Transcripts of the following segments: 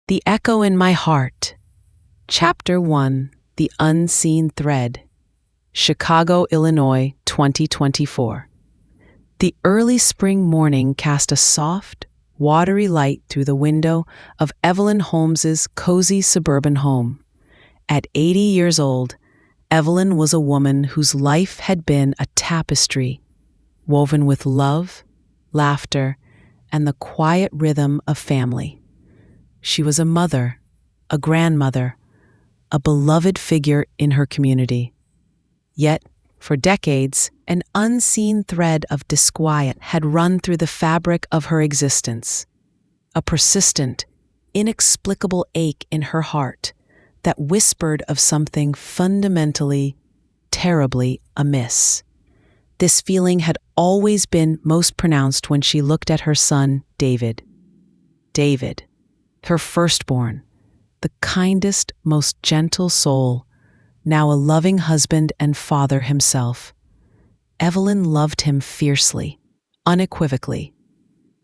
The Echo in My Heart. Chapter 1. The Unseen Thread. Chicago, Illinois, 2024. The early spring morning cast a soft, watery light through the window of Evelyn Holmes's cozy suburban home. At 80 years old, Evelyn was a woman whose life had been a tapestry, woven with love, laughter, and the quiet rhythm of family. She was a mother, a grandmother, a beloved figure in her community. Yet, for decades, an unseen thread of disquiet had run through the fabric of her existence, a persistent, inexplicable ache in her heart that whispered of something fundamentally, terribly amiss. This feeling had always been most pronounced when she looked at her son, David. David, her firstborn, the kindest, most gentle soul, now a loving husband and father himself. Evelyn loved him fiercely, unequivocally.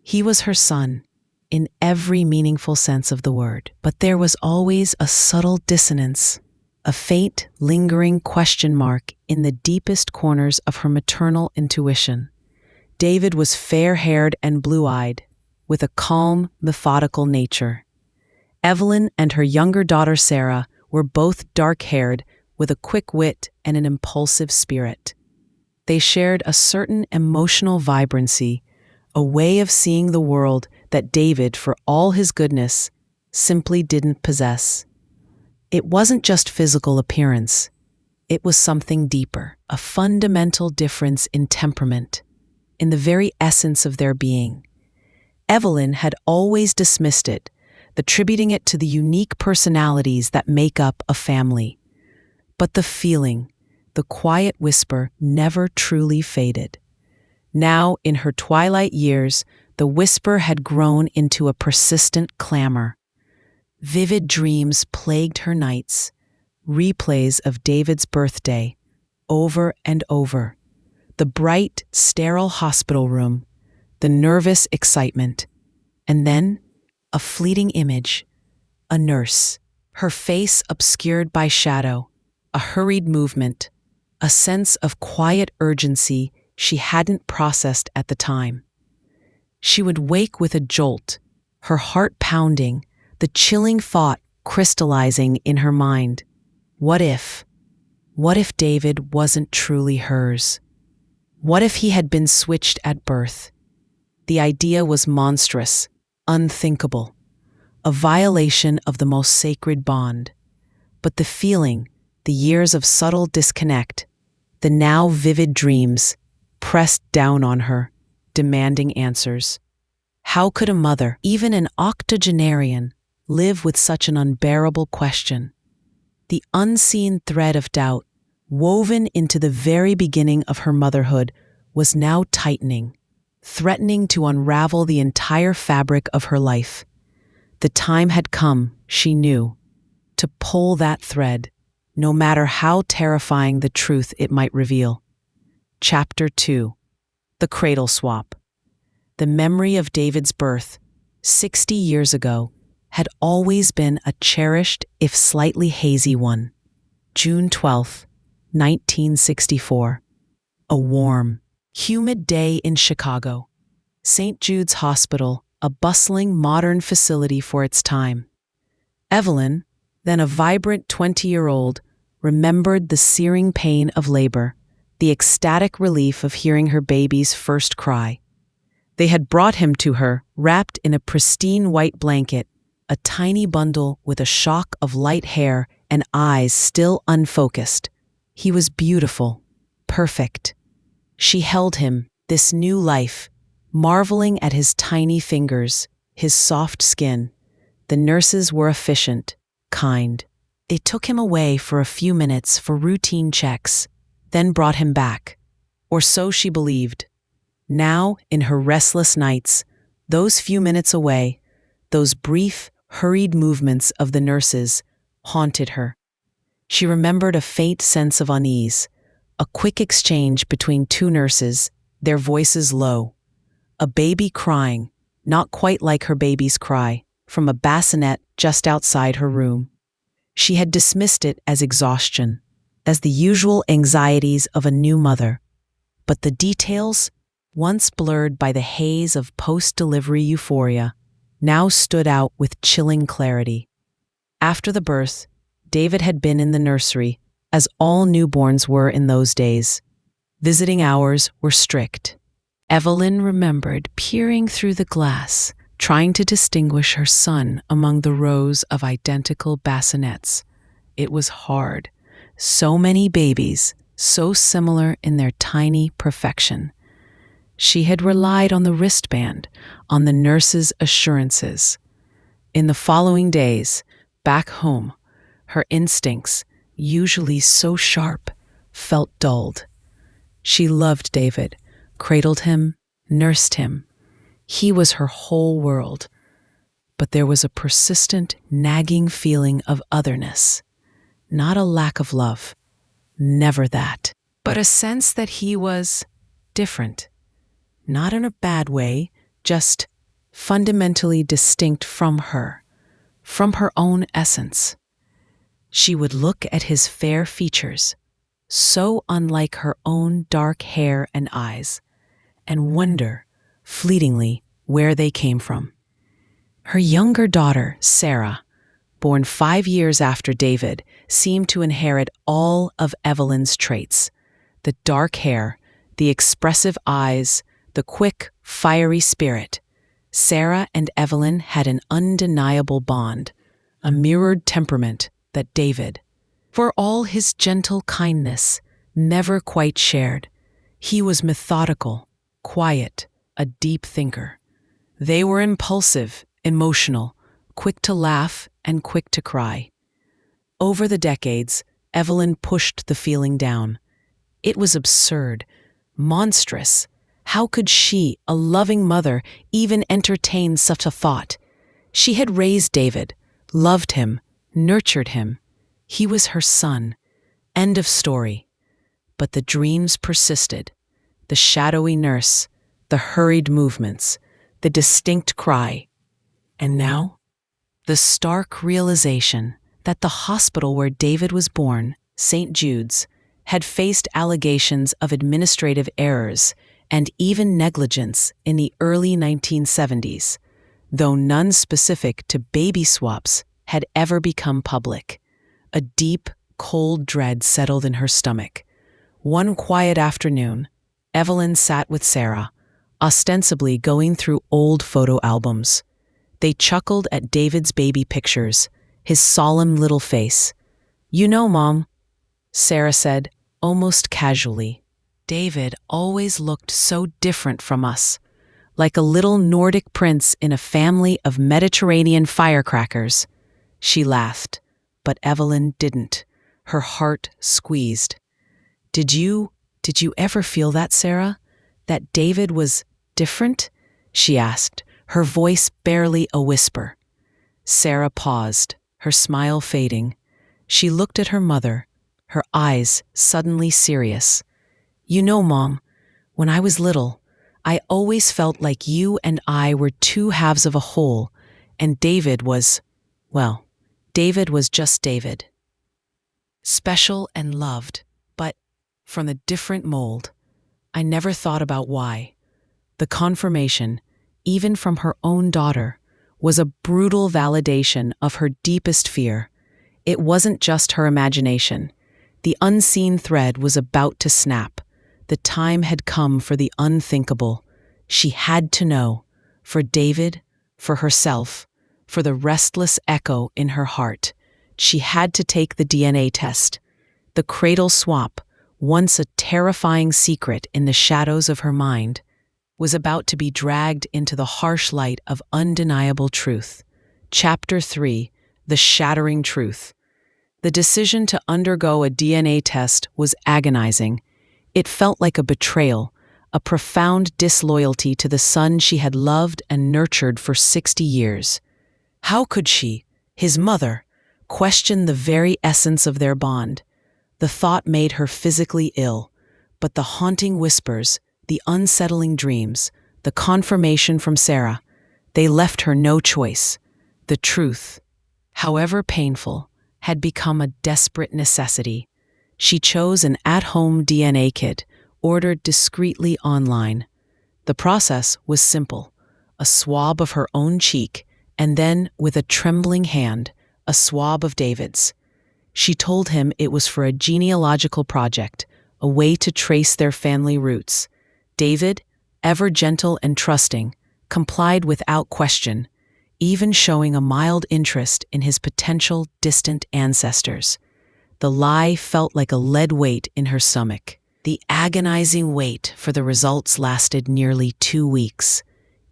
He was her son, in every meaningful sense of the word. But there was always a subtle dissonance, a faint, lingering question mark in the deepest corners of her maternal intuition. David was fair-haired and blue-eyed, with a calm, methodical nature. Evelyn and her younger daughter Sarah were both dark-haired, with a quick wit and an impulsive spirit. They shared a certain emotional vibrancy, a way of seeing the world that David, for all his goodness, simply didn't possess. It wasn't just physical appearance. It was something deeper, a fundamental difference in temperament, in the very essence of their being. Evelyn had always dismissed it, attributing it to the unique personalities that make up a family. But the feeling, the quiet whisper, never truly faded. Now, in her twilight years, the whisper had grown into a persistent clamor. Vivid dreams plagued her nights, replays of David's birthday, over and over. The bright, sterile hospital room, the nervous excitement, and then a fleeting image, a nurse, her face obscured by shadow, a hurried movement, a sense of quiet urgency she hadn't processed at the time. She would wake with a jolt, her heart pounding, the chilling thought crystallizing in her mind. What if? What if David wasn't truly hers? What if he had been switched at birth? The idea was monstrous, unthinkable, a violation of the most sacred bond. But the feeling, the years of subtle disconnect, the now vivid dreams, pressed down on her, demanding answers. How could a mother, even an octogenarian, live with such an unbearable question? The unseen thread of doubt, woven into the very beginning of her motherhood, was now tightening, threatening to unravel the entire fabric of her life. The time had come, she knew, to pull that thread, no matter how terrifying the truth it might reveal. Chapter 2. The Cradle Swap. The memory of David's birth, 60 years ago, had always been a cherished, if slightly hazy one. June 12, 1964. A warm, humid day in Chicago. St. Jude's Hospital, a bustling modern facility for its time. Evelyn, then a vibrant 20-year-old, remembered the searing pain of labor, the ecstatic relief of hearing her baby's first cry. They had brought him to her, wrapped in a pristine white blanket, a tiny bundle with a shock of light hair and eyes still unfocused. He was beautiful, perfect. She held him, this new life, marveling at his tiny fingers, his soft skin. The nurses were efficient, kind. They took him away for a few minutes for routine checks, then brought him back. Or so she believed. Now, in her restless nights, those few minutes away, those brief, hurried movements of the nurses haunted her. She remembered a faint sense of unease, a quick exchange between two nurses, their voices low. A baby crying, not quite like her baby's cry, from a bassinet just outside her room. She had dismissed it as exhaustion, as the usual anxieties of a new mother. But the details, once blurred by the haze of post-delivery euphoria, now stood out with chilling clarity. After the birth, David had been in the nursery, as all newborns were in those days. Visiting hours were strict. Evelyn remembered peering through the glass, trying to distinguish her son among the rows of identical bassinets. It was hard. So many babies, so similar in their tiny perfection. She had relied on the wristband, on the nurse's assurances. In the following days, back home, her instincts, usually so sharp, felt dulled. She loved David, cradled him, nursed him. He was her whole world. But there was a persistent, nagging feeling of otherness. Not a lack of love, never that, but a sense that he was different. Not in a bad way, just fundamentally distinct from her own essence. She would look at his fair features, so unlike her own dark hair and eyes, and wonder, fleetingly, where they came from. Her younger daughter, Sarah, born 5 years after David, seemed to inherit all of Evelyn's traits. The dark hair, the expressive eyes, the quick, fiery spirit. Sarah and Evelyn had an undeniable bond, a mirrored temperament that David, for all his gentle kindness, never quite shared. He was methodical, quiet, a deep thinker. They were impulsive, emotional, quick to laugh and quick to cry. Over the decades, Evelyn pushed the feeling down. It was absurd, monstrous. How could she, a loving mother, even entertain such a thought? She had raised David, loved him, nurtured him. He was her son. End of story. But the dreams persisted. The shadowy nurse, the hurried movements, the distinct cry. And now, the stark realization that the hospital where David was born, St. Jude's, had faced allegations of administrative errors and even negligence in the early 1970s, though none specific to baby swaps had ever become public. A deep, cold dread settled in her stomach. One quiet afternoon, Evelyn sat with Sarah, ostensibly going through old photo albums. They chuckled at David's baby pictures, his solemn little face. "You know, Mom," Sarah said, almost casually, "David always looked so different from us, like a little Nordic prince in a family of Mediterranean firecrackers." She laughed, but Evelyn didn't. Her heart squeezed. Did you ever feel that, Sarah? That David was different?" she asked, her voice barely a whisper. Sarah paused, her smile fading. She looked at her mother, her eyes suddenly serious. "You know, Mom, when I was little, I always felt like you and I were two halves of a whole, and David was just David. Special and loved, but from a different mold. I never thought about why." The confirmation, even from her own daughter, was a brutal validation of her deepest fear. It wasn't just her imagination. The unseen thread was about to snap. The time had come for the unthinkable. She had to know, for David, for herself, for the restless echo in her heart. She had to take the DNA test. The cradle swap, once a terrifying secret in the shadows of her mind, was about to be dragged into the harsh light of undeniable truth. Chapter 3: The Shattering Truth. The decision to undergo a DNA test was agonizing. It felt like a betrayal, a profound disloyalty to the son she had loved and nurtured for 60 years. How could she, his mother, question the very essence of their bond? The thought made her physically ill, but the haunting whispers, the unsettling dreams, the confirmation from Sarah, they left her no choice. The truth, however painful, had become a desperate necessity. She chose an at-home DNA kit, ordered discreetly online. The process was simple: a swab of her own cheek, and then, with a trembling hand, a swab of David's. She told him it was for a genealogical project, a way to trace their family roots. David, ever gentle and trusting, complied without question, even showing a mild interest in his potential distant ancestors. The lie felt like a lead weight in her stomach. The agonizing wait for the results lasted nearly 2 weeks.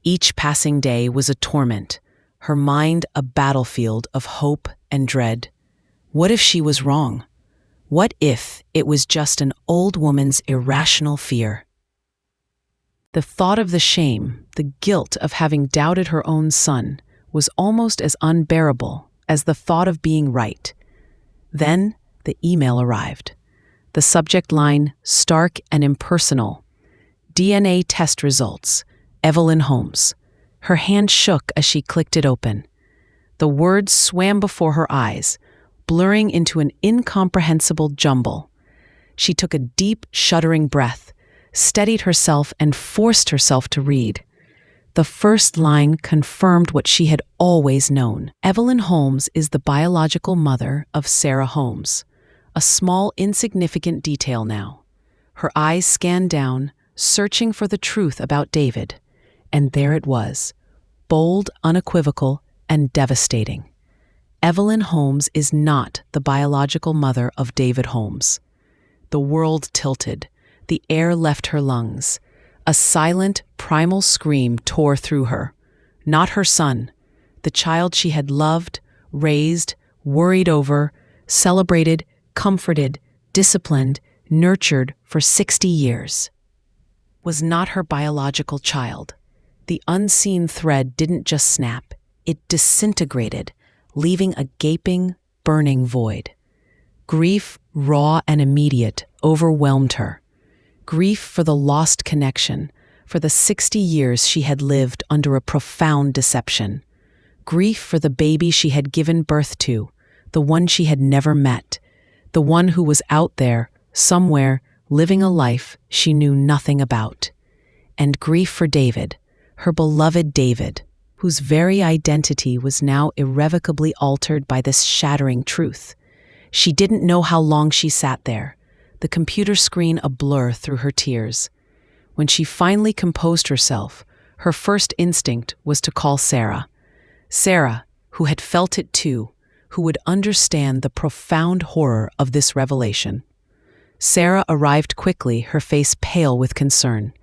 Each passing day was a torment, her mind a battlefield of hope and dread. What if she was wrong? What if it was just an old woman's irrational fear? The thought of the shame, the guilt of having doubted her own son, was almost as unbearable as the thought of being right. Then the email arrived. The subject line, stark and impersonal. DNA test results, Evelyn Holmes. Her hand shook as she clicked it open. The words swam before her eyes, blurring into an incomprehensible jumble. She took a deep, shuddering breath, steadied herself, and forced herself to read. The first line confirmed what she had always known. Evelyn Holmes is the biological mother of Sarah Holmes. A small, insignificant detail now. Her eyes scanned down, searching for the truth about David. And there it was, bold, unequivocal, and devastating. Evelyn Holmes is not the biological mother of David Holmes. The world tilted. The air left her lungs. A silent, primal scream tore through her. Not her son, the child she had loved, raised, worried over, celebrated, comforted, disciplined, nurtured for 60 years. Was not her biological child. The unseen thread didn't just snap, it disintegrated, leaving a gaping, burning void. Grief, raw and immediate, overwhelmed her. Grief for the lost connection, for the 60 years she had lived under a profound deception. Grief for the baby she had given birth to, the one she had never met, the one who was out there, somewhere, living a life she knew nothing about. And grief for David, her beloved David, whose very identity was now irrevocably altered by this shattering truth. She didn't know how long she sat there, the computer screen a blur through her tears. When she finally composed herself, her first instinct was to call Sarah. Sarah, who had felt it too, who would understand the profound horror of this revelation. Sarah arrived quickly, her face pale with concern.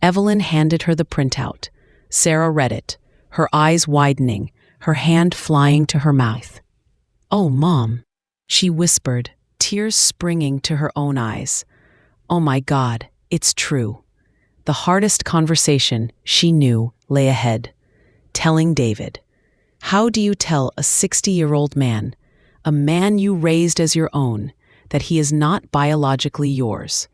Evelyn handed her the printout. Sarah read it, her eyes widening, her hand flying to her mouth. "Oh, Mom," she whispered, tears springing to her own eyes. "Oh my God, it's true." The hardest conversation, she knew, lay ahead. Telling David. How do you tell a 60-year-old man, a man you raised as your own, that he is not biologically yours?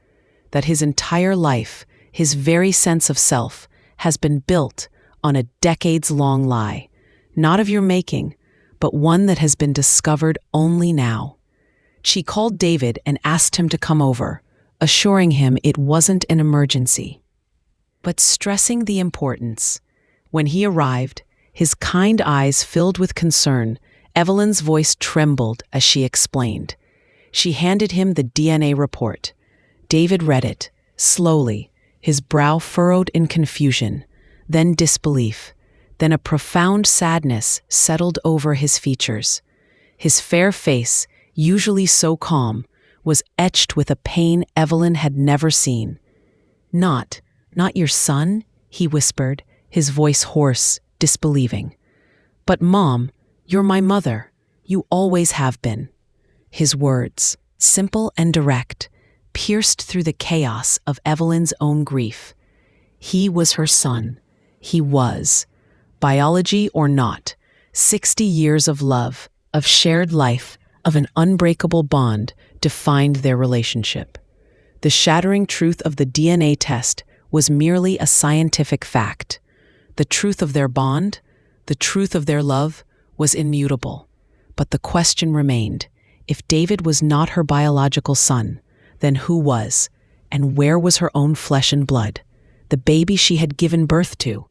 That his entire life, his very sense of self, has been built on a decades-long lie, not of your making, but one that has been discovered only now. She called David and asked him to come over, assuring him it wasn't an emergency, but stressing the importance. When he arrived, his kind eyes filled with concern, Evelyn's voice trembled as she explained. She handed him the DNA report. David read it, slowly, his brow furrowed in confusion, then disbelief, then a profound sadness settled over his features. His fair face, usually so calm, was etched with a pain Evelyn had never seen. Not your son?" he whispered, his voice hoarse, disbelieving. "But Mom, you're my mother. You always have been." His words, simple and direct, pierced through the chaos of Evelyn's own grief. He was her son. He was. Biology or not, 60 years of love, of shared life, of an unbreakable bond defined their relationship. The shattering truth of the DNA test was merely a scientific fact. The truth of their bond, the truth of their love, was immutable. But the question remained: if David was not her biological son, then who was? And where was her own flesh and blood, the baby she had given birth to?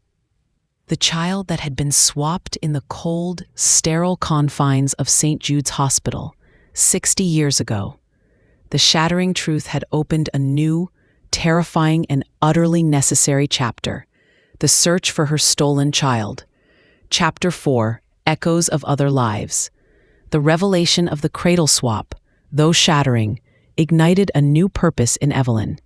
The child that had been swapped in the cold, sterile confines of St. Jude's Hospital 60 years ago. The shattering truth had opened a new, terrifying, and utterly necessary chapter: the search for her stolen child. Chapter 4: Echoes of Other Lives. The revelation of the cradle swap, though shattering, ignited a new purpose in Evelyn.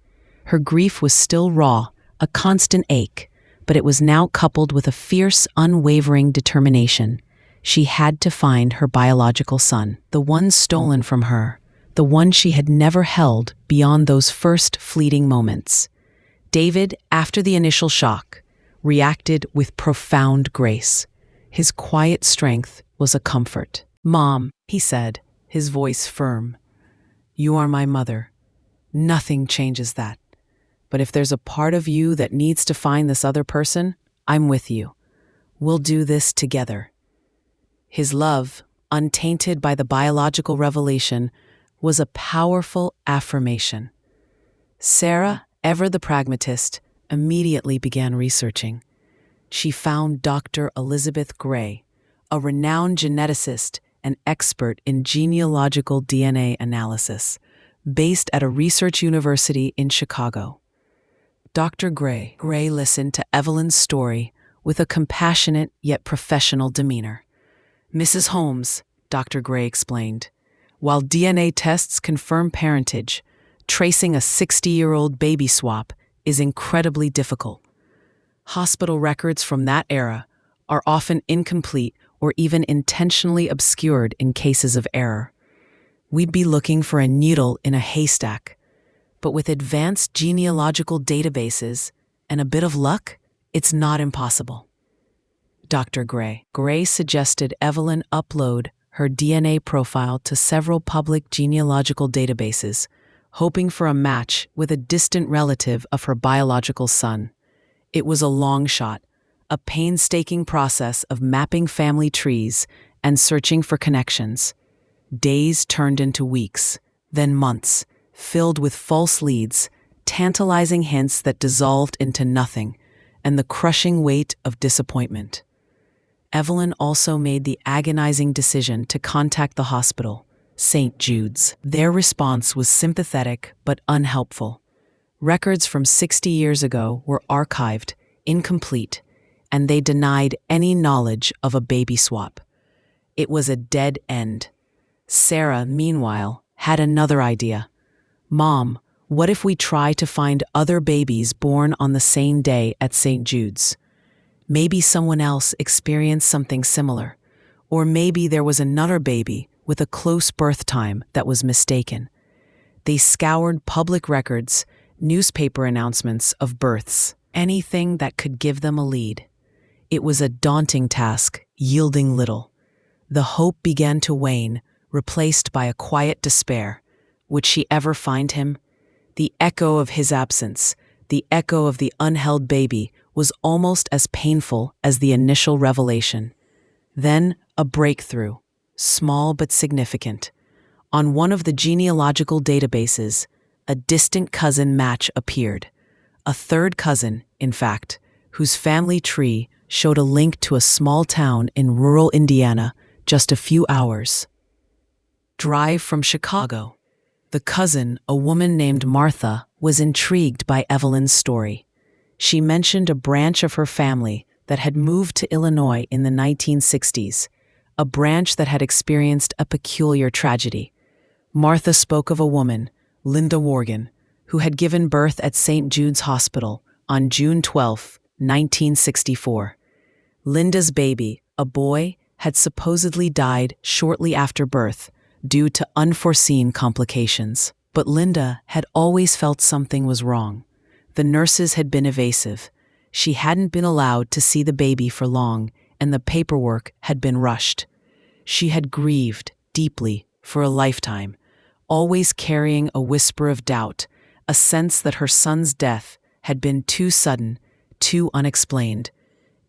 Her grief was still raw, a constant ache, but it was now coupled with a fierce, unwavering determination. She had to find her biological son, the one stolen from her, the one she had never held beyond those first fleeting moments. David, after the initial shock, reacted with profound grace. His quiet strength was a comfort. "Mom," he said, his voice firm, "you are my mother. Nothing changes that. But if there's a part of you that needs to find this other person, I'm with you. We'll do this together." His love, untainted by the biological revelation, was a powerful affirmation. Sarah, ever the pragmatist, immediately began researching. She found Dr. Elizabeth Gray, a renowned geneticist and expert in genealogical DNA analysis, based at a research university in Chicago. Dr. Gray listened to Evelyn's story with a compassionate yet professional demeanor. "Mrs. Holmes," Dr. Gray explained, "while DNA tests confirm parentage, tracing a 60-year-old baby swap is incredibly difficult. Hospital records from that era are often incomplete or even intentionally obscured in cases of error. We'd be looking for a needle in a haystack, but with advanced genealogical databases and a bit of luck, it's not impossible." Dr. Gray suggested Evelyn upload her DNA profile to several public genealogical databases, hoping for a match with a distant relative of her biological son. It was a long shot, a painstaking process of mapping family trees and searching for connections. Days turned into weeks, then months, filled with false leads, tantalizing hints that dissolved into nothing, and the crushing weight of disappointment. Evelyn also made the agonizing decision to contact the hospital, St. Jude's. Their response was sympathetic but unhelpful. Records from 60 years ago were archived, incomplete, and they denied any knowledge of a baby swap. It was a dead end. Sarah, meanwhile, had another idea. "Mom, what if we try to find other babies born on the same day at St. Jude's? Maybe someone else experienced something similar, or maybe there was another baby with a close birth time that was mistaken." They scoured public records, newspaper announcements of births, anything that could give them a lead. It was a daunting task, yielding little. The hope began to wane, replaced by a quiet despair. Would she ever find him? The echo of his absence, the echo of the unheld baby, was almost as painful as the initial revelation. Then a breakthrough, small but significant. On one of the genealogical databases, a distant cousin match appeared. A third cousin, in fact, whose family tree showed a link to a small town in rural Indiana just a few hours' drive from Chicago. The cousin, a woman named Martha, was intrigued by Evelyn's story. She mentioned a branch of her family that had moved to Illinois in the 1960s, a branch that had experienced a peculiar tragedy. Martha spoke of a woman, Linda Morgan, who had given birth at St. Jude's Hospital on June 12, 1964. Linda's baby, a boy, had supposedly died shortly after birth due to unforeseen complications. But Linda had always felt something was wrong. The nurses had been evasive. She hadn't been allowed to see the baby for long, and the paperwork had been rushed. She had grieved deeply for a lifetime, always carrying a whisper of doubt, a sense that her son's death had been too sudden, too unexplained.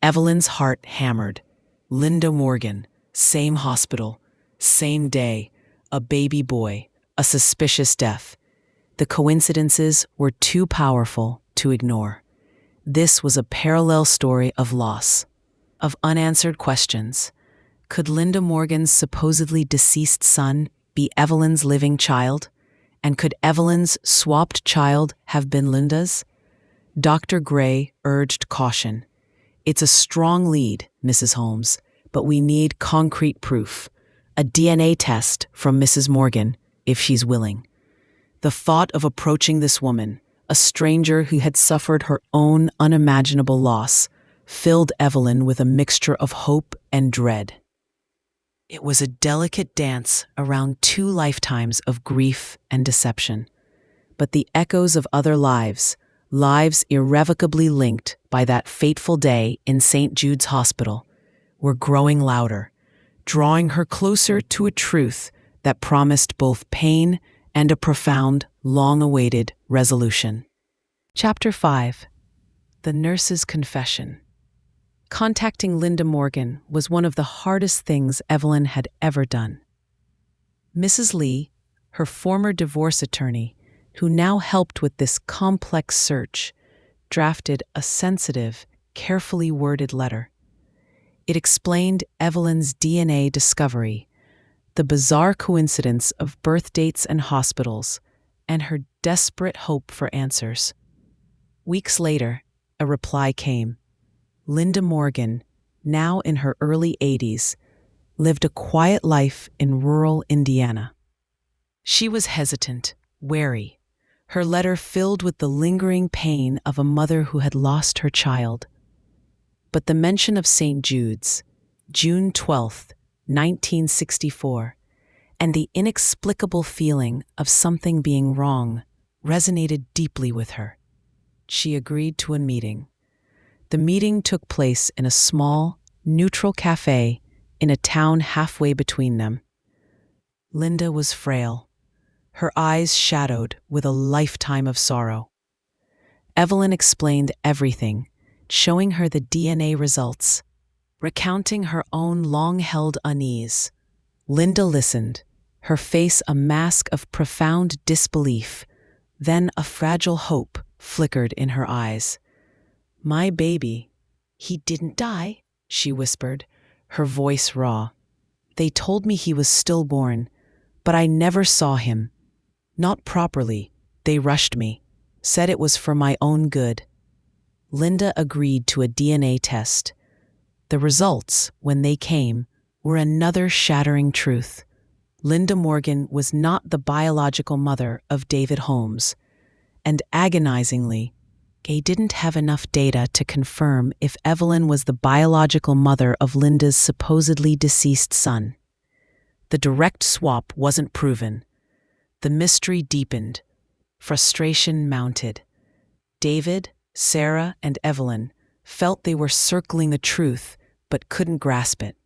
Evelyn's heart hammered. Linda Morgan, Same hospital, same day, a baby boy, a suspicious death. The coincidences were too powerful to ignore. This was a parallel story of loss, of unanswered questions. Could Linda Morgan's supposedly deceased son be Evelyn's living child? And could Evelyn's swapped child have been Linda's? Dr. Gray urged caution. It's a strong lead, Mrs. Holmes, but we need concrete proof. A DNA test from Mrs. Morgan, if she's willing. The thought of approaching this woman, a stranger who had suffered her own unimaginable loss, filled Evelyn with a mixture of hope and dread. It was a delicate dance around 2 lifetimes of grief and deception. But the echoes of other lives irrevocably linked by that fateful day in St. Jude's Hospital, were growing louder, drawing her closer to a truth that promised both pain and a profound, long-awaited resolution. Chapter 5. The Nurse's Confession. Contacting Linda Morgan was one of the hardest things Evelyn had ever done. Mrs. Lee, her former divorce attorney, who now helped with this complex search, drafted a sensitive, carefully worded letter. It explained Evelyn's DNA discovery, the bizarre coincidence of birth dates and hospitals, and her desperate hope for answers. Weeks later, a reply came. Linda Morgan, now in her early 80s, lived a quiet life in rural Indiana. She was hesitant, wary, her letter filled with the lingering pain of a mother who had lost her child. But the mention of St. Jude's, June 12, 1964, and the inexplicable feeling of something being wrong resonated deeply with her. She agreed to a meeting. The meeting took place in a small, neutral cafe in a town halfway between them. Linda was frail, her eyes shadowed with a lifetime of sorrow. Evelyn explained everything, showing her the DNA results, recounting her own long-held unease. Linda listened, her face a mask of profound disbelief. Then a fragile hope flickered in her eyes. "My baby, he didn't die," she whispered, her voice raw. "They told me he was stillborn, but I never saw him. Not properly. They rushed me, said it was for my own good." Linda agreed to a DNA test. The results, when they came, were another shattering truth. Linda Morgan was not the biological mother of David Holmes, and agonizingly, they didn't have enough data to confirm if Evelyn was the biological mother of Linda's supposedly deceased son. The direct swap wasn't proven. The mystery deepened. Frustration mounted. David, Sarah, and Evelyn felt they were circling the truth but couldn't grasp it.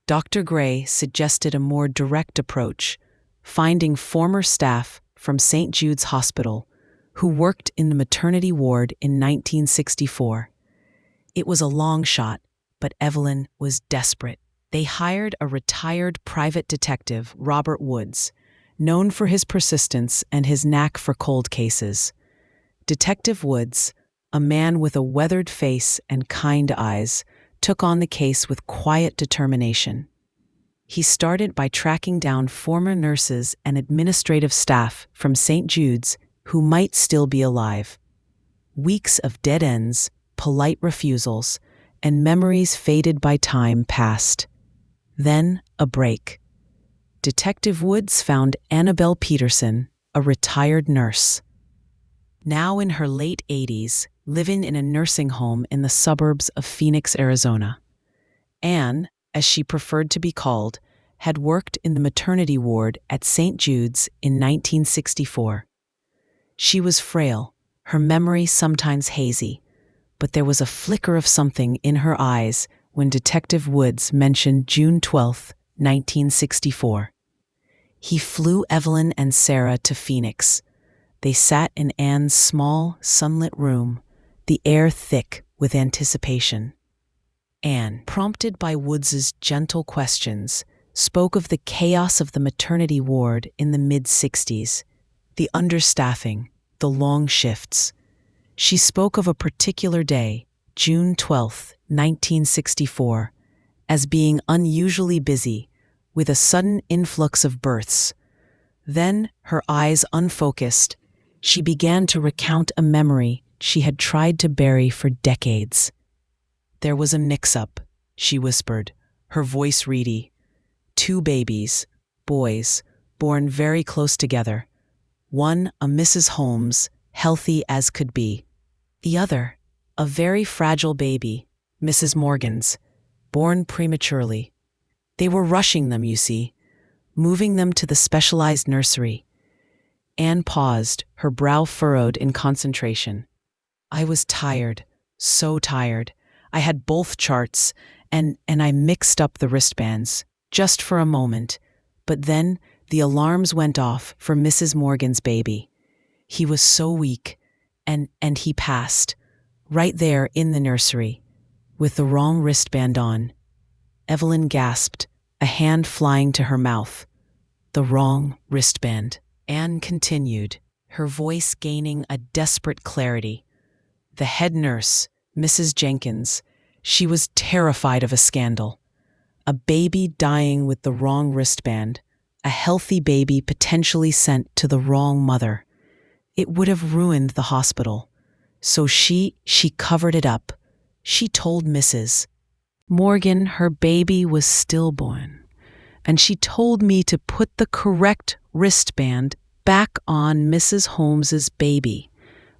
Dr. Gray suggested a more direct approach, finding former staff from St. Jude's Hospital who worked in the maternity ward in 1964. It was a long shot, but Evelyn was desperate. They hired a retired private detective, Robert Woods, known for his persistence and his knack for cold cases. Detective Woods, a man with a weathered face and kind eyes, took on the case with quiet determination. He started by tracking down former nurses and administrative staff from St. Jude's who might still be alive. Weeks of dead ends, polite refusals, and memories faded by time passed. Then a break. Detective Woods found Annabelle Peterson, a retired nurse. Now in her late 80s, living in a nursing home in the suburbs of Phoenix, Arizona. Anne, as she preferred to be called, had worked in the maternity ward at St. Jude's in 1964. She was frail, her memory sometimes hazy, but there was a flicker of something in her eyes when Detective Woods mentioned June 12, 1964. He flew Evelyn and Sarah to Phoenix. They sat in Anne's small, sunlit room, the air thick with anticipation. Anne, prompted by Woods's gentle questions, spoke of the chaos of the maternity ward in the mid-60s, the understaffing, the long shifts. She spoke of a particular day, June 12, 1964, as being unusually busy, with a sudden influx of births. Then, her eyes unfocused, she began to recount a memory she had tried to bury for decades. "There was a mix-up," she whispered, her voice reedy. "Two babies, boys, born very close together. One a Mrs. Holmes, healthy as could be. The other, a very fragile baby, Mrs. Morgan's, born prematurely. They were rushing them, you see, moving them to the specialized nursery." Anne paused, her brow furrowed in concentration. "I was tired, so tired. I had both charts, and I mixed up the wristbands, just for a moment. But then the alarms went off for Mrs. Morgan's baby. He was so weak, and he passed, right there in the nursery, with the wrong wristband on." Evelyn gasped, a hand flying to her mouth. "The wrong wristband." Anne continued, her voice gaining a desperate clarity. "The head nurse, Mrs. Jenkins, she was terrified of a scandal. A baby dying with the wrong wristband, a healthy baby potentially sent to the wrong mother. It would have ruined the hospital. So she covered it up. She told Mrs. Morgan her baby was stillborn, and she told me to put the correct wristband back on Mrs. Holmes's baby.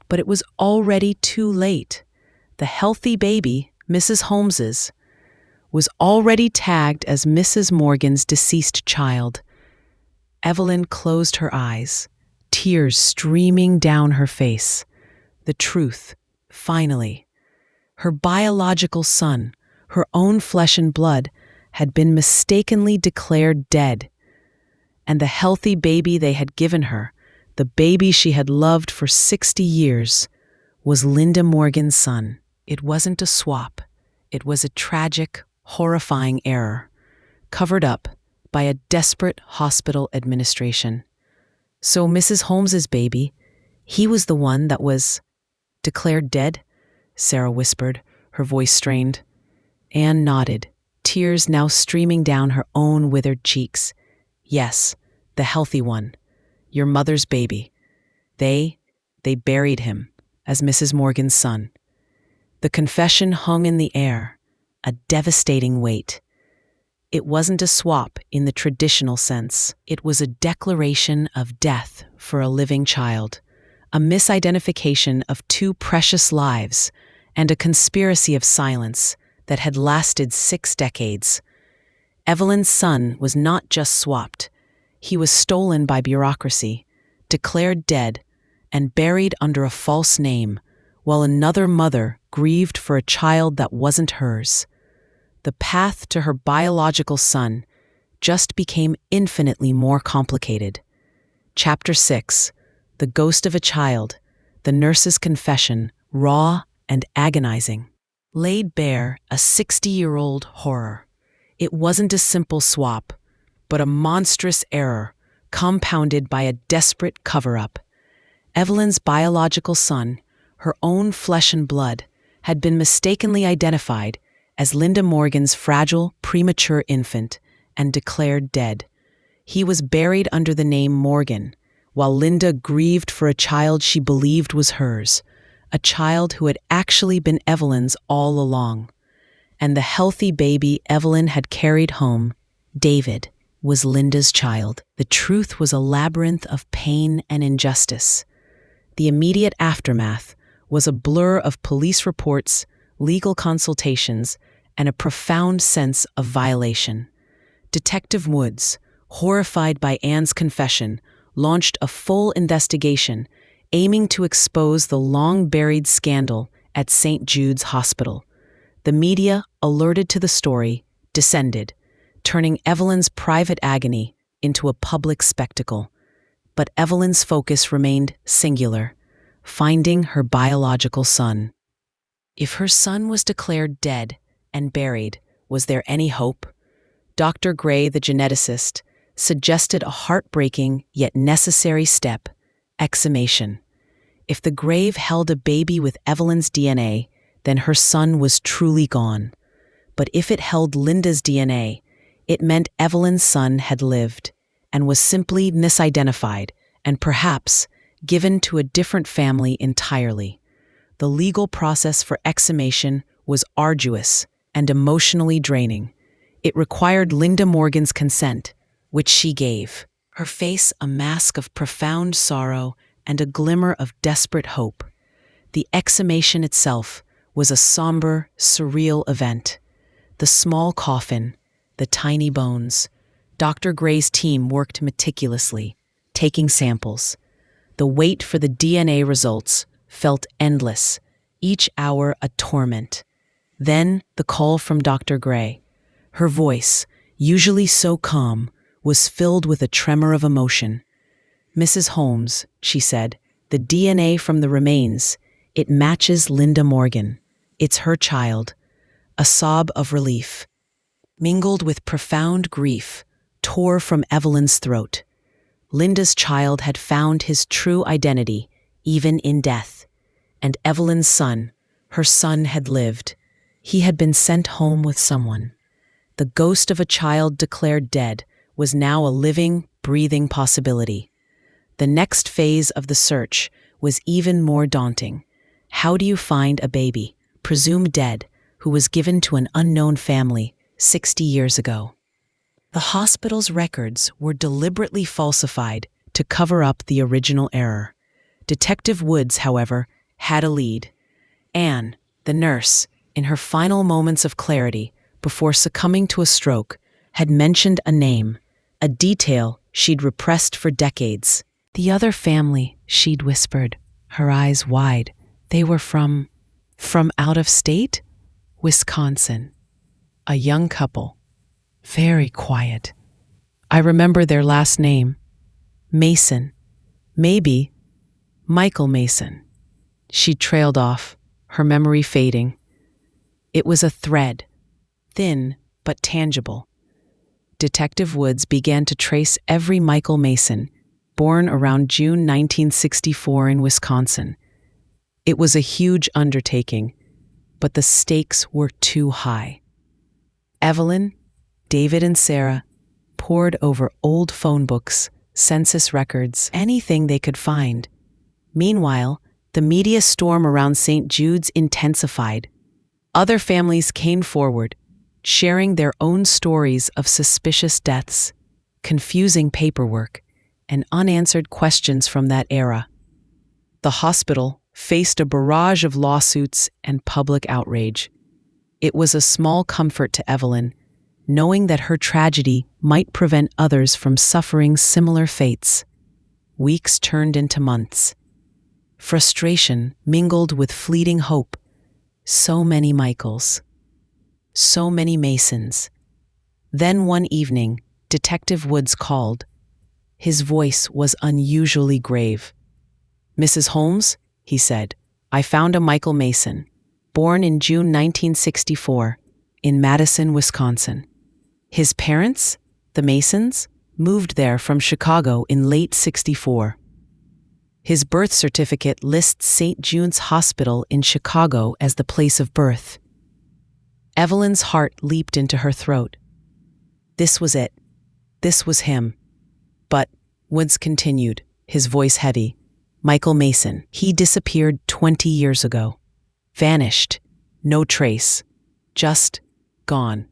But it was already too late. The healthy baby, Mrs. Holmes's, was already tagged as Mrs. Morgan's deceased child." Evelyn closed her eyes, tears streaming down her face. The truth, finally. Her biological son, her own flesh and blood, had been mistakenly declared dead. And the healthy baby they had given her, the baby she had loved for 60 years, was Linda Morgan's son. It wasn't a swap. It was a tragic, horrifying error, covered up by a desperate hospital administration. So Mrs. Holmes's baby, he was the one that was declared dead? Sarah whispered, her voice strained. Anne nodded, tears now streaming down her own withered cheeks. "Yes, the healthy one. Your mother's baby. They buried him as Mrs. Morgan's son." The confession hung in the air, a devastating weight. It wasn't a swap in the traditional sense. It was a declaration of death for a living child, a misidentification of two precious lives, and a conspiracy of silence that had lasted 6 decades. Evelyn's son was not just swapped. He was stolen by bureaucracy, declared dead, and buried under a false name, while another mother grieved for a child that wasn't hers. The path to her biological son just became infinitely more complicated. Chapter 6, The Ghost of a Child, the nurse's confession, raw and agonizing, laid bare a 60-year-old horror. It wasn't a simple swap, but a monstrous error, compounded by a desperate cover-up. Evelyn's biological son, her own flesh and blood, had been mistakenly identified as Linda Morgan's fragile, premature infant and declared dead. He was buried under the name Morgan, while Linda grieved for a child she believed was hers, a child who had actually been Evelyn's all along. And the healthy baby Evelyn had carried home, David, was Linda's child. The truth was a labyrinth of pain and injustice. The immediate aftermath was a blur of police reports, legal consultations, and a profound sense of violation. Detective Woods, horrified by Anne's confession, launched a full investigation aiming to expose the long-buried scandal at St. Jude's Hospital. The media, alerted to the story, descended, turning Evelyn's private agony into a public spectacle. But Evelyn's focus remained singular, finding her biological son. If her son was declared dead, and buried. Was there any hope? Dr. Gray, the geneticist, suggested a heartbreaking yet necessary step: exhumation. If the grave held a baby with Evelyn's DNA, then her son was truly gone. But if it held Linda's DNA, it meant Evelyn's son had lived and was simply misidentified and perhaps given to a different family entirely. The legal process for exhumation was arduous and emotionally draining. It required Linda Morgan's consent, which she gave, her face a mask of profound sorrow and a glimmer of desperate hope. The exhumation itself was a somber, surreal event. The small coffin, the tiny bones. Dr. Gray's team worked meticulously, taking samples. The wait for the DNA results felt endless, each hour a torment. Then the call from Dr. Gray. Her voice, usually so calm, was filled with a tremor of emotion. "Mrs. Holmes," she said, "the DNA from the remains, it matches Linda Morgan. It's her child." A sob of relief, mingled with profound grief, tore from Evelyn's throat. Linda's child had found his true identity, even in death. And Evelyn's son, her son had lived. He had been sent home with someone. The ghost of a child declared dead was now a living, breathing possibility. The next phase of the search was even more daunting. How do you find a baby, presumed dead, who was given to an unknown family 60 years ago? The hospital's records were deliberately falsified to cover up the original error. Detective Woods, however, had a lead. Anne, the nurse, in her final moments of clarity before succumbing to a stroke, had mentioned a name, a detail she'd repressed for decades. "The other family," she'd whispered, her eyes wide. "They were from out of state? Wisconsin. A young couple. Very quiet. I remember their last name. Mason. Maybe Michael Mason." She trailed off, her memory fading. It was a thread, thin but tangible. Detective Woods began to trace every Michael Mason, born around June 1964 in Wisconsin. It was a huge undertaking, but the stakes were too high. Evelyn, David, and Sarah pored over old phone books, census records, anything they could find. Meanwhile, the media storm around St. Jude's intensified. Other families came forward, sharing their own stories of suspicious deaths, confusing paperwork, and unanswered questions from that era. The hospital faced a barrage of lawsuits and public outrage. It was a small comfort to Evelyn, knowing that her tragedy might prevent others from suffering similar fates. Weeks turned into months. Frustration mingled with fleeting hope. So many Michaels. So many Masons. Then one evening, Detective Woods called. His voice was unusually grave. "Mrs. Holmes," he said, "I found a Michael Mason, born in June 1964, in Madison, Wisconsin. His parents, the Masons, moved there from Chicago in late '64. His birth certificate lists St. Jude's Hospital in Chicago as the place of birth." Evelyn's heart leaped into her throat. This was it. This was him. But, Woods continued, his voice heavy, "Michael Mason, he disappeared 20 years ago. Vanished. No trace. Just gone."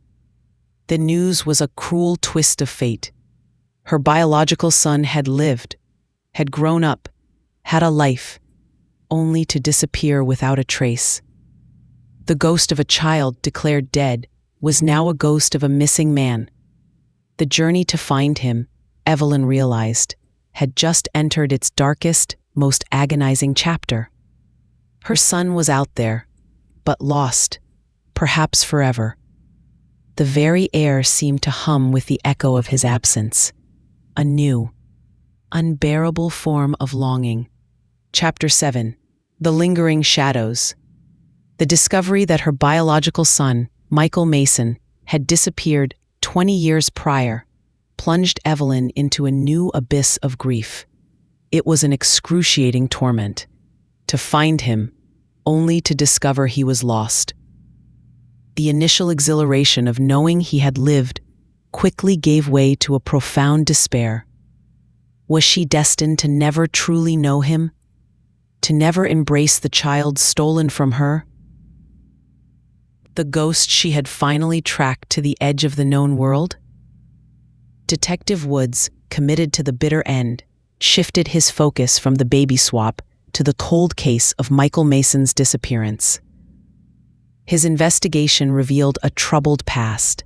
The news was a cruel twist of fate. Her biological son had lived, had grown up, had a life, only to disappear without a trace. The ghost of a child declared dead was now a ghost of a missing man. The journey to find him, Evelyn realized, had just entered its darkest, most agonizing chapter. Her son was out there, but lost, perhaps forever. The very air seemed to hum with the echo of his absence. A new, unbearable form of longing. Chapter 7. The Lingering Shadows. The discovery that her biological son, Michael Mason, had disappeared 20 years prior, plunged Evelyn into a new abyss of grief. It was an excruciating torment. To find him, only to discover he was lost. The initial exhilaration of knowing he had lived quickly gave way to a profound despair. Was she destined to never truly know him? To never embrace the child stolen from her? The ghost she had finally tracked to the edge of the known world? Detective Woods, committed to the bitter end, shifted his focus from the baby swap to the cold case of Michael Mason's disappearance. His investigation revealed a troubled past.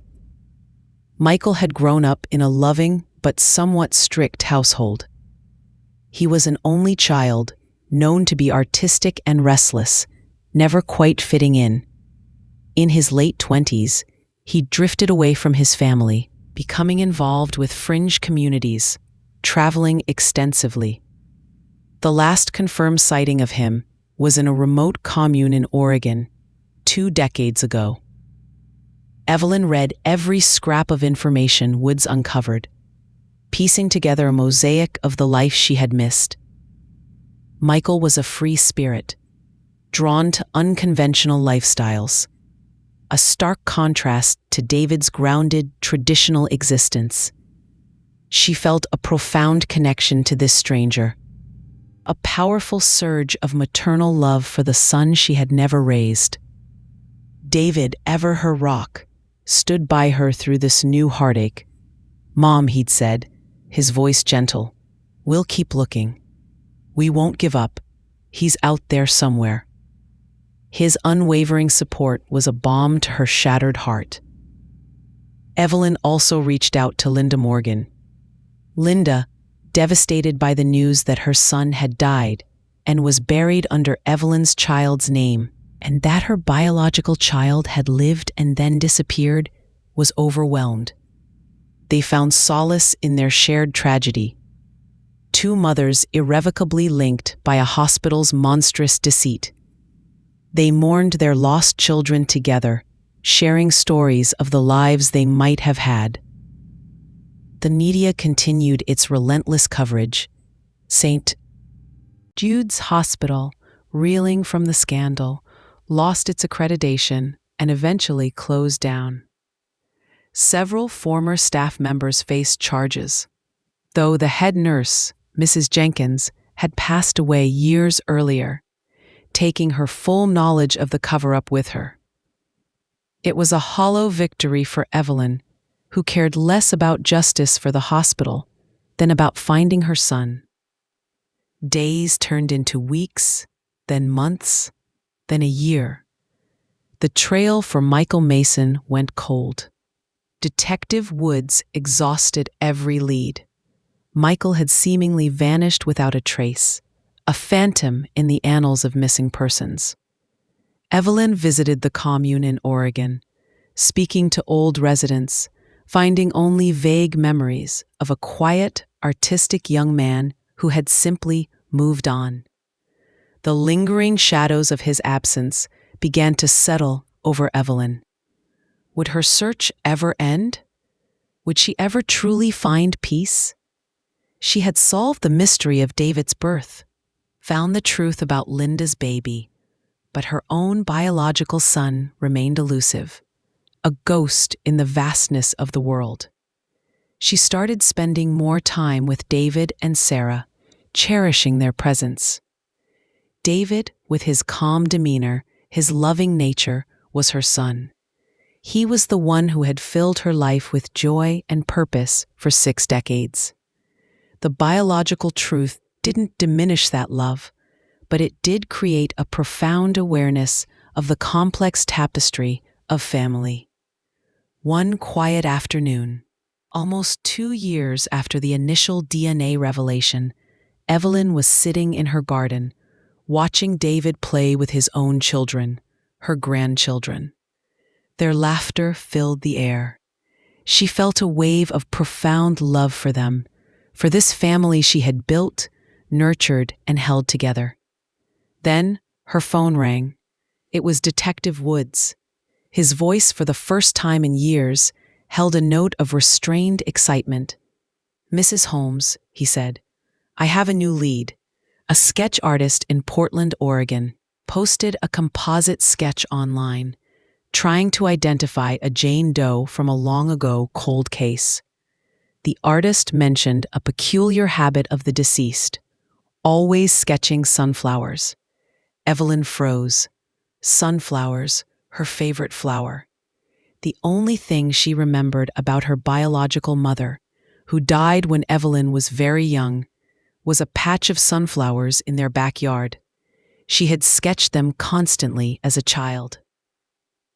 Michael had grown up in a loving but somewhat strict household. He was an only child, known to be artistic and restless, never quite fitting in. In his late 20s, he drifted away from his family, becoming involved with fringe communities, traveling extensively. The last confirmed sighting of him was in a remote commune in Oregon, 2 decades ago. Evelyn read every scrap of information Woods uncovered, piecing together a mosaic of the life she had missed. Michael was a free spirit, drawn to unconventional lifestyles, a stark contrast to David's grounded, traditional existence. She felt a profound connection to this stranger, a powerful surge of maternal love for the son she had never raised. David, ever her rock, stood by her through this new heartache. "Mom," he'd said, his voice gentle, "we'll keep looking. We won't give up. He's out there somewhere." His unwavering support was a balm to her shattered heart. Evelyn also reached out to Linda Morgan. Linda, devastated by the news that her son had died and was buried under Evelyn's child's name, and that her biological child had lived and then disappeared, was overwhelmed. They found solace in their shared tragedy. 2 mothers irrevocably linked by a hospital's monstrous deceit. They mourned their lost children together, sharing stories of the lives they might have had. The media continued its relentless coverage. St. Jude's Hospital, reeling from the scandal, lost its accreditation and eventually closed down. Several former staff members faced charges, though the head nurse, Mrs. Jenkins, had passed away years earlier, taking her full knowledge of the cover-up with her. It was a hollow victory for Evelyn, who cared less about justice for the hospital than about finding her son. Days turned into weeks, then months, then a year. The trail for Michael Mason went cold. Detective Woods exhausted every lead. Michael had seemingly vanished without a trace, a phantom in the annals of missing persons. Evelyn visited the commune in Oregon, speaking to old residents, finding only vague memories of a quiet, artistic young man who had simply moved on. The lingering shadows of his absence began to settle over Evelyn. Would her search ever end? Would she ever truly find peace? She had solved the mystery of David's birth, found the truth about Linda's baby, but her own biological son remained elusive, a ghost in the vastness of the world. She started spending more time with David and Sarah, cherishing their presence. David, with his calm demeanor, his loving nature, was her son. He was the one who had filled her life with joy and purpose for 6 decades. The biological truth didn't diminish that love, but it did create a profound awareness of the complex tapestry of family. One quiet afternoon, almost 2 years after the initial DNA revelation, Evelyn was sitting in her garden, watching David play with his own children, her grandchildren. Their laughter filled the air. She felt a wave of profound love for them, for this family she had built, nurtured, and held together. Then her phone rang. It was Detective Woods. His voice, for the first time in years, held a note of restrained excitement. "Mrs. Holmes," he said, "I have a new lead. A sketch artist in Portland, Oregon, posted a composite sketch online, trying to identify a Jane Doe from a long-ago cold case. The artist mentioned a peculiar habit of the deceased, always sketching sunflowers." Evelyn froze. Sunflowers, her favorite flower. The only thing she remembered about her biological mother, who died when Evelyn was very young, was a patch of sunflowers in their backyard. She had sketched them constantly as a child.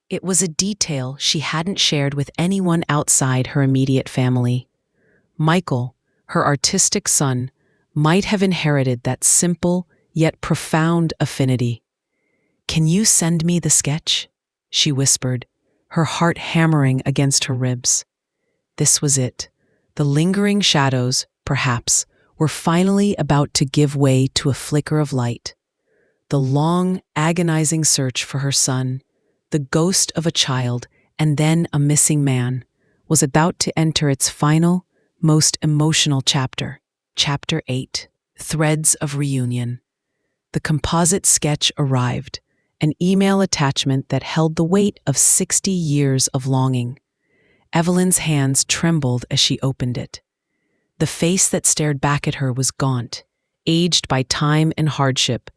It was a detail she hadn't shared with anyone outside her immediate family. Michael, her artistic son, might have inherited that simple yet profound affinity. "Can you send me the sketch?" she whispered, her heart hammering against her ribs. This was it. The lingering shadows, perhaps, were finally about to give way to a flicker of light. The long, agonizing search for her son, the ghost of a child and then a missing man, was about to enter its final, most emotional chapter. Chapter 8. Threads of Reunion. The composite sketch arrived, an email attachment that held the weight of 60 years of longing. Evelyn's hands trembled as she opened it. The face that stared back at her was gaunt, aged by time and hardship,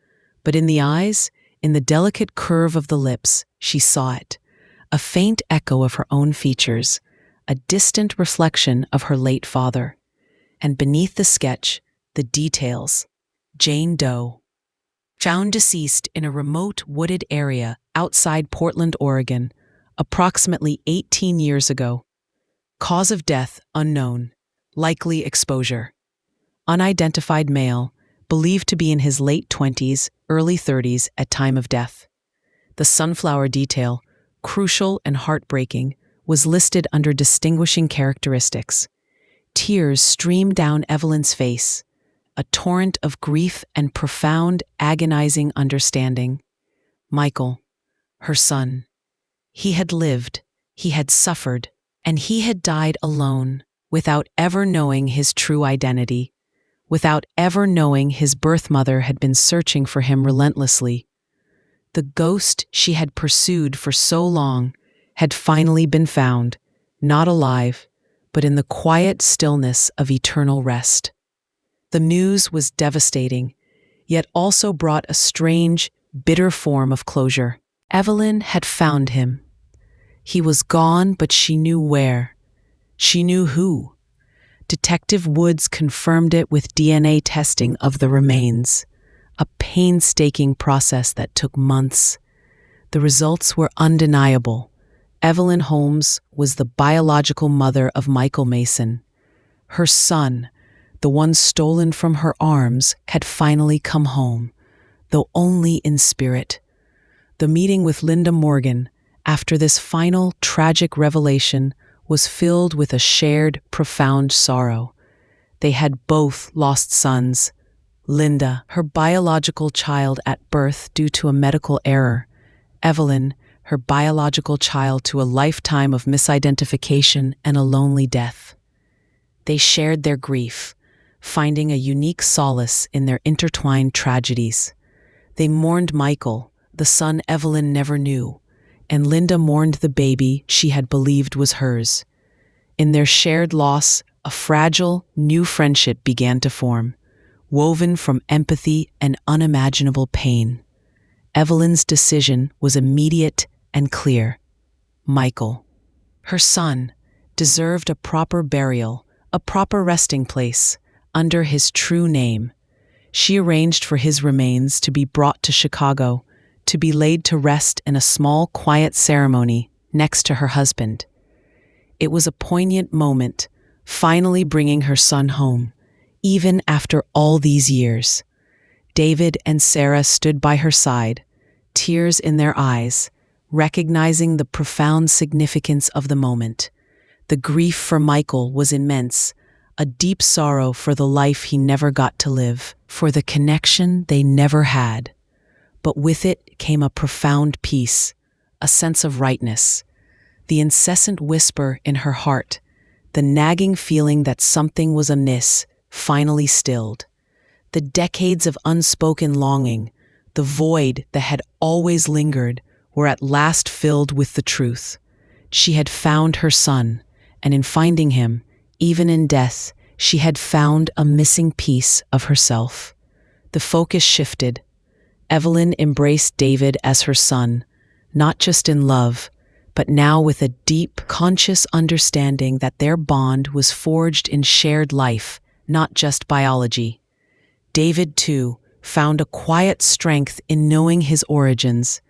but in the eyes, in the delicate curve of the lips, she saw it, a faint echo of her own features, a distant reflection of her late father. And beneath the sketch, the details. Jane Doe, found deceased in a remote wooded area outside Portland, Oregon, approximately 18 years ago. Cause of death unknown, likely exposure. Unidentified male, believed to be in his late 20s, early 30s at time of death. The sunflower detail, crucial and heartbreaking, was listed under distinguishing characteristics. Tears streamed down Evelyn's face, a torrent of grief and profound, agonizing understanding. Michael, her son. He had lived, he had suffered, and he had died alone, without ever knowing his true identity, without ever knowing his birth mother had been searching for him relentlessly. The ghost she had pursued for so long had finally been found, not alive, but in the quiet stillness of eternal rest. The news was devastating, yet also brought a strange, bitter form of closure. Evelyn had found him. He was gone, but she knew where. She knew who. Detective Woods confirmed it with DNA testing of the remains, a painstaking process that took months. The results were undeniable. Evelyn Holmes was the biological mother of Michael Mason. Her son, the one stolen from her arms, had finally come home, though only in spirit. The meeting with Linda Morgan, after this final tragic revelation, was filled with a shared, profound sorrow. They had both lost sons. Linda, her biological child at birth due to a medical error. Evelyn, her biological child to a lifetime of misidentification and a lonely death. They shared their grief, finding a unique solace in their intertwined tragedies. They mourned Michael, the son Evelyn never knew, and Linda mourned the baby she had believed was hers. In their shared loss, a fragile, new friendship began to form, woven from empathy and unimaginable pain. Evelyn's decision was immediate and clear. Michael, her son, deserved a proper burial, a proper resting place, under his true name. She arranged for his remains to be brought to Chicago, to be laid to rest in a small, quiet ceremony next to her husband. It was a poignant moment, finally bringing her son home, even after all these years. David and Sarah stood by her side, tears in their eyes, recognizing the profound significance of the moment. The grief for Michael was immense, a deep sorrow for the life he never got to live, for the connection they never had. But with it came a profound peace, a sense of rightness. The incessant whisper in her heart, the nagging feeling that something was amiss, finally stilled. The decades of unspoken longing, the void that had always lingered, were at last filled with the truth. She had found her son, and in finding him, even in death, she had found a missing piece of herself. The focus shifted. Evelyn embraced David as her son, not just in love, but now with a deep, conscious understanding that their bond was forged in shared life, not just biology. David, too, found a quiet strength in knowing his origins,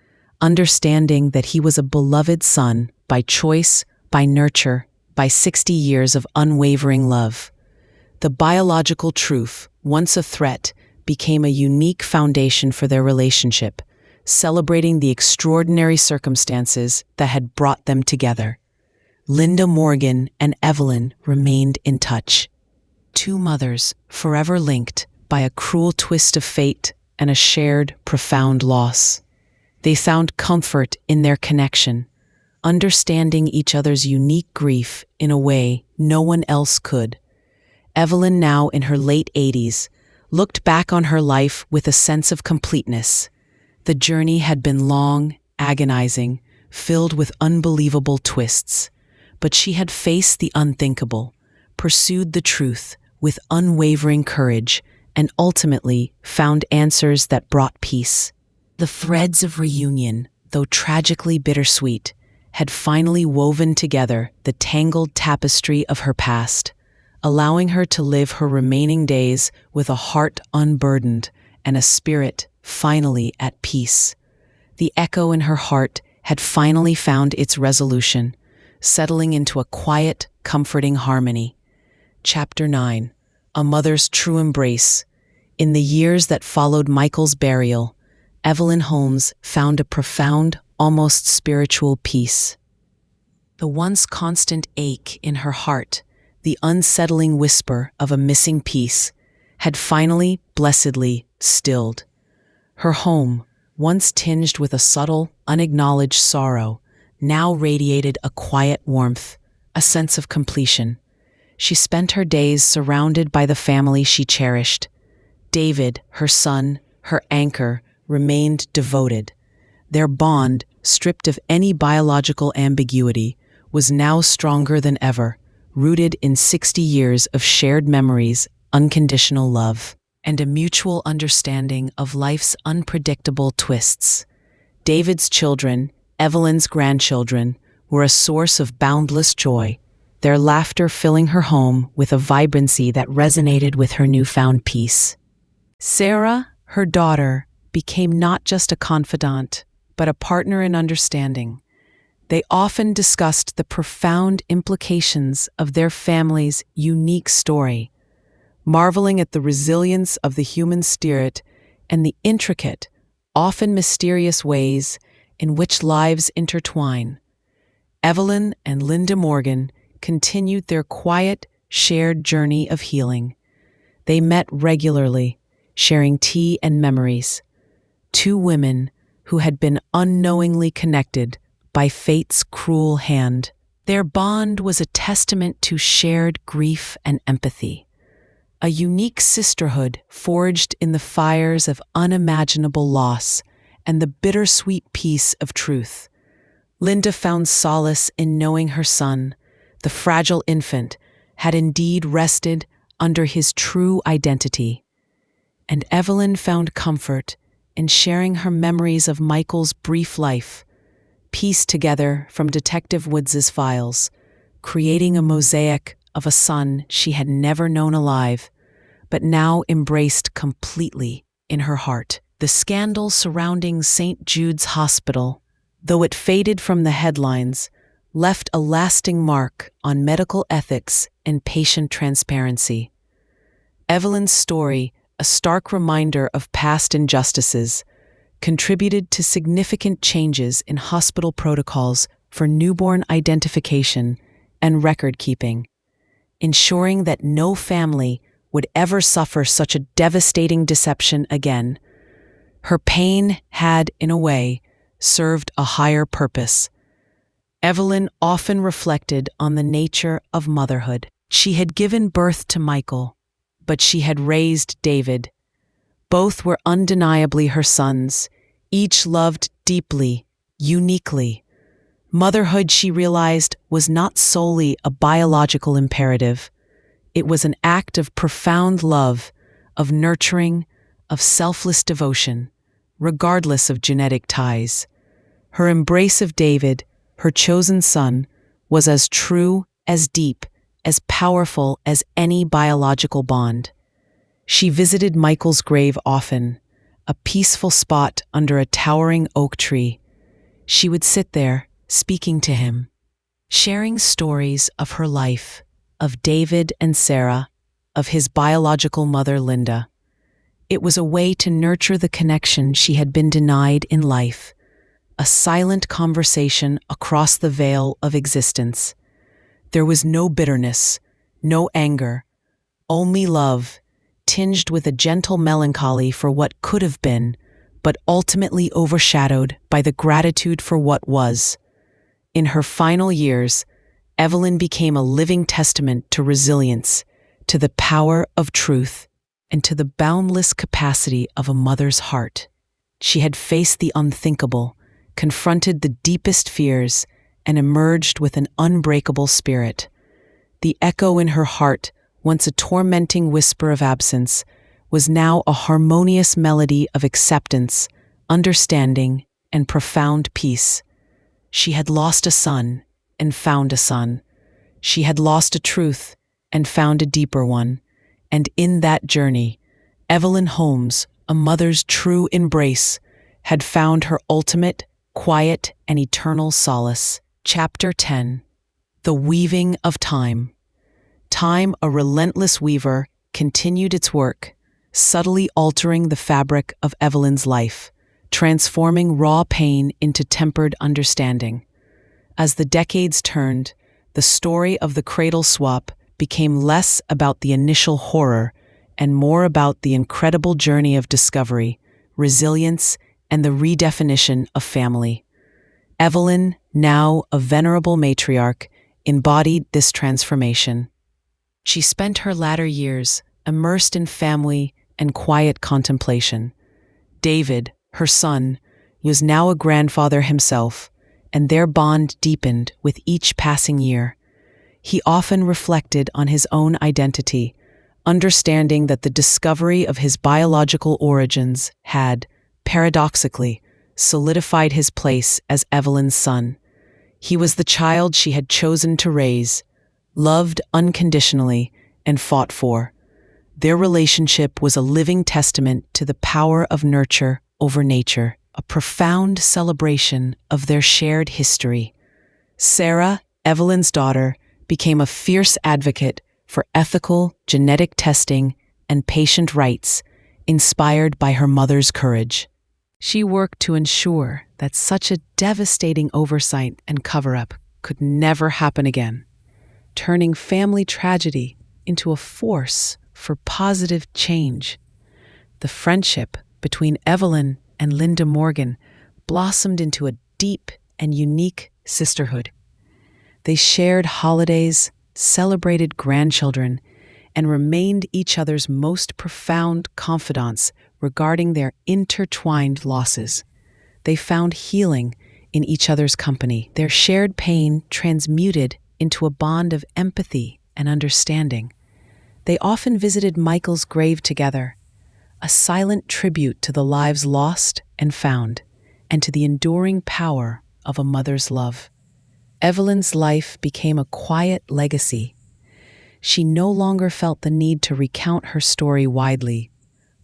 understanding that he was a beloved son by choice, by nurture, by 60 years of unwavering love. The biological truth, once a threat, became a unique foundation for their relationship, celebrating the extraordinary circumstances that had brought them together. Linda Morgan and Evelyn remained in touch. Two mothers, forever linked by a cruel twist of fate and a shared, profound loss. They found comfort in their connection, understanding each other's unique grief in a way no one else could. Evelyn, now in her late 80s, looked back on her life with a sense of completeness. The journey had been long, agonizing, filled with unbelievable twists, but she had faced the unthinkable, pursued the truth with unwavering courage, and ultimately found answers that brought peace. The threads of reunion, though tragically bittersweet, had finally woven together the tangled tapestry of her past, allowing her to live her remaining days with a heart unburdened and a spirit finally at peace. The echo in her heart had finally found its resolution, settling into a quiet, comforting harmony. Chapter 9. A Mother's True Embrace. In the years that followed Michael's burial, Evelyn Holmes found a profound, almost spiritual peace. The once constant ache in her heart, the unsettling whisper of a missing piece, had finally, blessedly, stilled. Her home, once tinged with a subtle, unacknowledged sorrow, now radiated a quiet warmth, a sense of completion. She spent her days surrounded by the family she cherished. David, her son, her anchor, remained devoted. Their bond, stripped of any biological ambiguity, was now stronger than ever, rooted in 60 years of shared memories, unconditional love, and a mutual understanding of life's unpredictable twists. David's children, Evelyn's grandchildren, were a source of boundless joy, their laughter filling her home with a vibrancy that resonated with her newfound peace. Sarah, her daughter, became not just a confidant, but a partner in understanding. They often discussed the profound implications of their family's unique story, marveling at the resilience of the human spirit and the intricate, often mysterious ways in which lives intertwine. Evelyn and Linda Morgan continued their quiet, shared journey of healing. They met regularly, sharing tea and memories. Two women who had been unknowingly connected by fate's cruel hand. Their bond was a testament to shared grief and empathy, a unique sisterhood forged in the fires of unimaginable loss and the bittersweet peace of truth. Linda found solace in knowing her son, the fragile infant, had indeed rested under his true identity. And Evelyn found comfort in sharing her memories of Michael's brief life, pieced together from Detective Woods's files, creating a mosaic of a son she had never known alive, but now embraced completely in her heart. The scandal surrounding St. Jude's Hospital, though it faded from the headlines, left a lasting mark on medical ethics and patient transparency. Evelyn's story, a stark reminder of past injustices, contributed to significant changes in hospital protocols for newborn identification and record-keeping, ensuring that no family would ever suffer such a devastating deception again. Her pain had, in a way, served a higher purpose. Evelyn often reflected on the nature of motherhood. She had given birth to Michael, but she had raised David. Both were undeniably her sons, each loved deeply, uniquely. Motherhood, she realized, was not solely a biological imperative. It was an act of profound love, of nurturing, of selfless devotion, regardless of genetic ties. Her embrace of David, her chosen son, was as true, as deep, as powerful as any biological bond. She visited Michael's grave often, a peaceful spot under a towering oak tree. She would sit there, speaking to him, sharing stories of her life, of David and Sarah, of his biological mother Linda. It was a way to nurture the connection she had been denied in life, a silent conversation across the veil of existence. There was no bitterness, no anger, only love, tinged with a gentle melancholy for what could have been, but ultimately overshadowed by the gratitude for what was. In her final years, Evelyn became a living testament to resilience, to the power of truth, and to the boundless capacity of a mother's heart. She had faced the unthinkable, confronted the deepest fears, and emerged with an unbreakable spirit. The echo in her heart, once a tormenting whisper of absence, was now a harmonious melody of acceptance, understanding, and profound peace. She had lost a son and found a son. She had lost a truth and found a deeper one. And in that journey, Evelyn Holmes, a mother's true embrace, had found her ultimate, quiet, and eternal solace. Chapter 10. The Weaving of Time. Time, a relentless weaver, continued its work, subtly altering the fabric of Evelyn's life, transforming raw pain into tempered understanding. As the decades turned, the story of the cradle swap became less about the initial horror and more about the incredible journey of discovery, resilience, and the redefinition of family. Evelyn, now a venerable matriarch, embodied this transformation. She spent her latter years immersed in family and quiet contemplation. David, her son, was now a grandfather himself, and their bond deepened with each passing year. He often reflected on his own identity, understanding that the discovery of his biological origins had, paradoxically, solidified his place as Evelyn's son. He was the child she had chosen to raise, loved unconditionally, and fought for. Their relationship was a living testament to the power of nurture over nature, a profound celebration of their shared history. Sarah, Evelyn's daughter, became a fierce advocate for ethical genetic testing and patient rights, inspired by her mother's courage. She worked to ensure that such a devastating oversight and cover-up could never happen again, turning family tragedy into a force for positive change. The friendship between Evelyn and Linda Morgan blossomed into a deep and unique sisterhood. They shared holidays, celebrated grandchildren, and remained each other's most profound confidants regarding their intertwined losses. They found healing in each other's company, their shared pain transmuted into a bond of empathy and understanding. They often visited Michael's grave together, a silent tribute to the lives lost and found, and to the enduring power of a mother's love. Evelyn's life became a quiet legacy. She no longer felt the need to recount her story widely,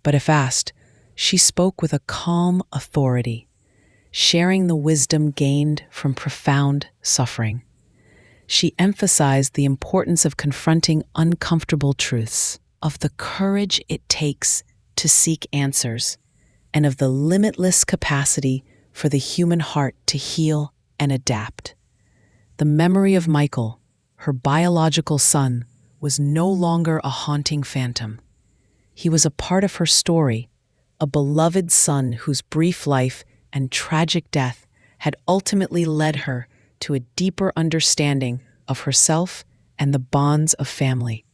but if asked, she spoke with a calm authority, sharing the wisdom gained from profound suffering. She emphasized the importance of confronting uncomfortable truths, of the courage it takes to seek answers, and of the limitless capacity for the human heart to heal and adapt. The memory of Michael, her biological son, was no longer a haunting phantom. He was a part of her story, a beloved son whose brief life and tragic death had ultimately led her to a deeper understanding of herself and the bonds of family.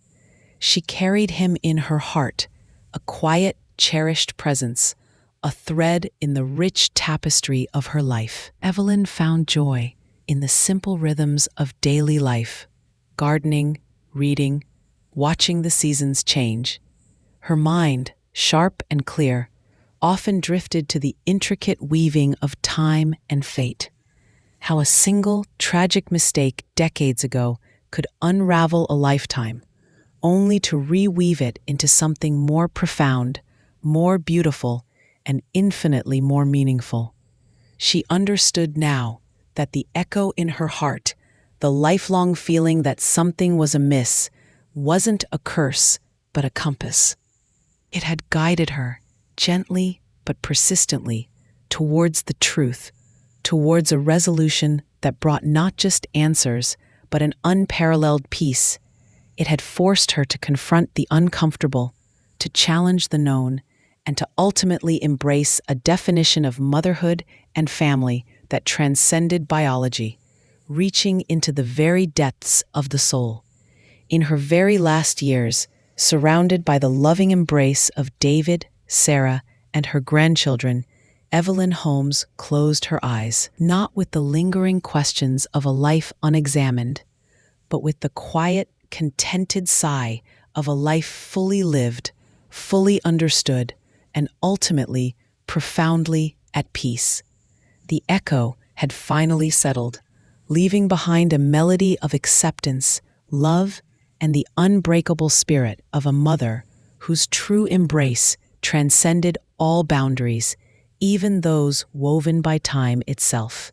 She carried him in her heart, a quiet, cherished presence, a thread in the rich tapestry of her life. Evelyn found joy in the simple rhythms of daily life, gardening, reading, watching the seasons change. Her mind, sharp and clear, often drifted to the intricate weaving of time and fate. How a single, tragic mistake decades ago could unravel a lifetime, only to reweave it into something more profound, more beautiful, and infinitely more meaningful. She understood now that the echo in her heart, the lifelong feeling that something was amiss, wasn't a curse, but a compass. It had guided her, gently but persistently, towards the truth, towards a resolution that brought not just answers, but an unparalleled peace. It had forced her to confront the uncomfortable, to challenge the known, and to ultimately embrace a definition of motherhood and family that transcended biology, reaching into the very depths of the soul. In her very last years, surrounded by the loving embrace of David, Sarah, and her grandchildren, Evelyn Holmes closed her eyes, not with the lingering questions of a life unexamined, but with the quiet, contented sigh of a life fully lived, fully understood, and ultimately profoundly at peace. The echo had finally settled, leaving behind a melody of acceptance, love, and the unbreakable spirit of a mother whose true embrace transcended all boundaries, even those woven by time itself.